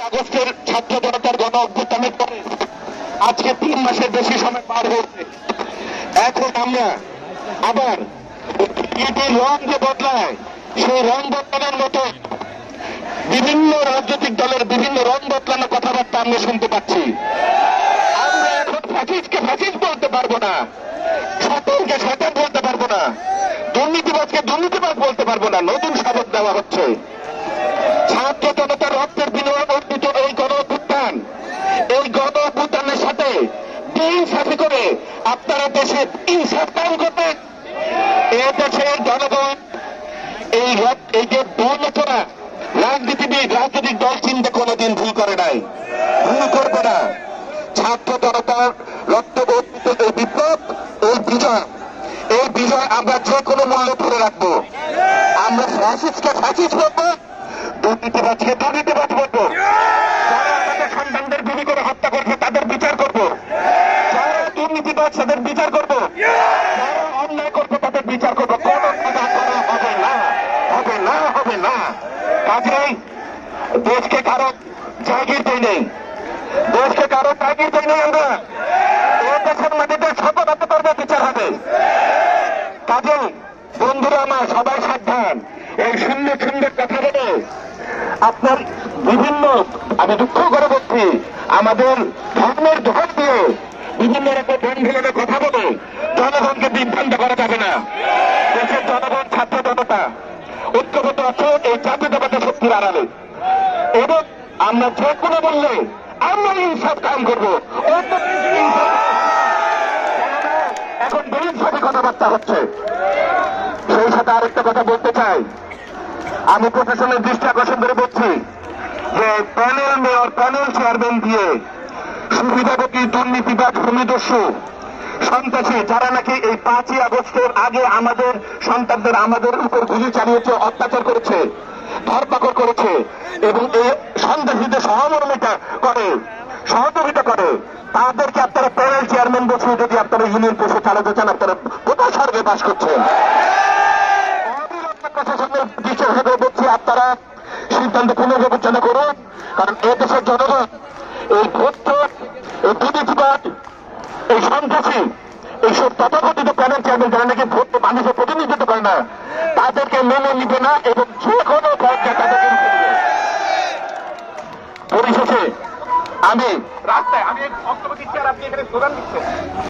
আগস্টের ছাত্র জনতার গণ অভ্যুত্থানের পরে আজকে 3 মাসের বেশি সময় পার হয়েছে। এখন আমরা আবার ইটের রং যে বদলায়, সেই রং বদলানোর মতো বিভিন্ন রাজনৈতিক দলের বিভিন্ন রং বদলানোর কথাবার্তা আমরা শুনতে পাচ্ছি। আমরা এখন ফ্যাসিস্টকে ফ্যাসিস্ট বলতে পারবো না, শয়তানকে শয়তান বলতে পারবো না, দুর্নীতিবাজকে দুর্নীতিবাজ বলতে পারবো না। নতুন শপথ দেওয়া হচ্ছে। ছাত্র জনতার রক্তের বিনিময়ে অর্জিত এই গণ অভ্যুত্থান, এই গণ অভ্যুত্থানের সাথে বেইনসাফি করে আপনারা দেশে ইনসাফ কায়েম করবেন। এ দেশের জনগণ এই যে দুর্নীতিরা রাজনীতিবিদ রাজনৈতিক দল চিন্তা কোনোদিন ভুল করে নাই, ভুল করবে না। ছাত্র জনতার রক্ত অর্জিত এই বিপ্লব, এই বিজয় আমরা যে কোনো মূল্যে ধরে রাখবো। আমরা ফ্যাসিস্টকে ফ্যাসিস্ট বলবো, দুর্নীতিবাজকে দুর্নীতিবাজ বলবো। যারা আমাদের সন্তানদের গুলি করে হত্যা করছে তাদের বিচার করবো, যারা দুর্নীতিবাজ তাদের বিচার করবো, যারা অন্যায় করবে তাদের বিচার করবো। কোনো কথা করা হবে না, হবে না, হবে না। কাজেই দেশকে কারো জাগির দেয় নেই, দেশকে কারো জাগির দেয় নেই। আমরা এই দেশের মাটিতে শপথ হতে পারবে, বিচার হবে। কাজেই বন্ধুরা আমার, সবাই সাবধান। এই সুন্দর সুন্দর কথা বলে আপনার বিভিন্ন, আমি দুঃখ করে বলছি, আমাদের ধর্মের ধোঁক দিয়ে বিভিন্ন রকম বন্ধুদের কথা বলে জনগণকে বিভ্রান্ত করা যাবে না। দেশের জনগণ ছাত্র জনতা ঐক্যবদ্ধ আছে এই জাতীয়তাবাদী শক্তির আড়ালে, এবং আমরা যে কোনো বললে আমরা ইনসাফ কায়েম করবো। এখন বেইনসাফি কথাবার্তা হচ্ছে। সেই সাথে আরেকটা কথা বলতে চাই, আমি প্রশাসনের দৃষ্টি আকর্ষণ করে বলছি যে প্যানেল মেয়র, প্যানেল চেয়ারম্যান দিয়ে সুবিধাভোগী দুর্নীতিবাজ ভূমিদস্যু সন্ত্রাসী যারা নাকি এই 5ই আগস্টের আগে আমাদের সন্তানদের আমাদের উপর গুলি চালিয়েছে, অত্যাচার করেছে, ধরপাকড় করেছে এবং এই সন্ত্রাসীদের সহযোগিতা করে, তাদেরকে আপনারা প্যানেল চেয়ারম্যান বসে যদি আপনারা ইউনিয়ন পরিষদ চালাতে চান, আপনারা কোথায় স্বর্গে বাস করছেন? প্রশাসনের দৃষ্টি হিসেবে বলছি, আপনারা সিদ্ধান্ত পুনর্বিবেচনা করুন। কারণ এ দেশের জনগণ এই ভোটচোর, এই দুর্নীতিবাদ, এই সন্ত্রাসী, এইসব তথাকথিত প্যানেল চেয়ারম্যান যারা নাকি ভোট মানুষের প্রতিনিধিত্ব করে না, তাদেরকে মেনে নিবে না এবং যে কোনো পর্যায়ে তাদেরকে পরিশেষে আমি রাস্তায় বক্তব্য দিচ্ছি আর আপনি এখানে স্লোগান দিচ্ছেন।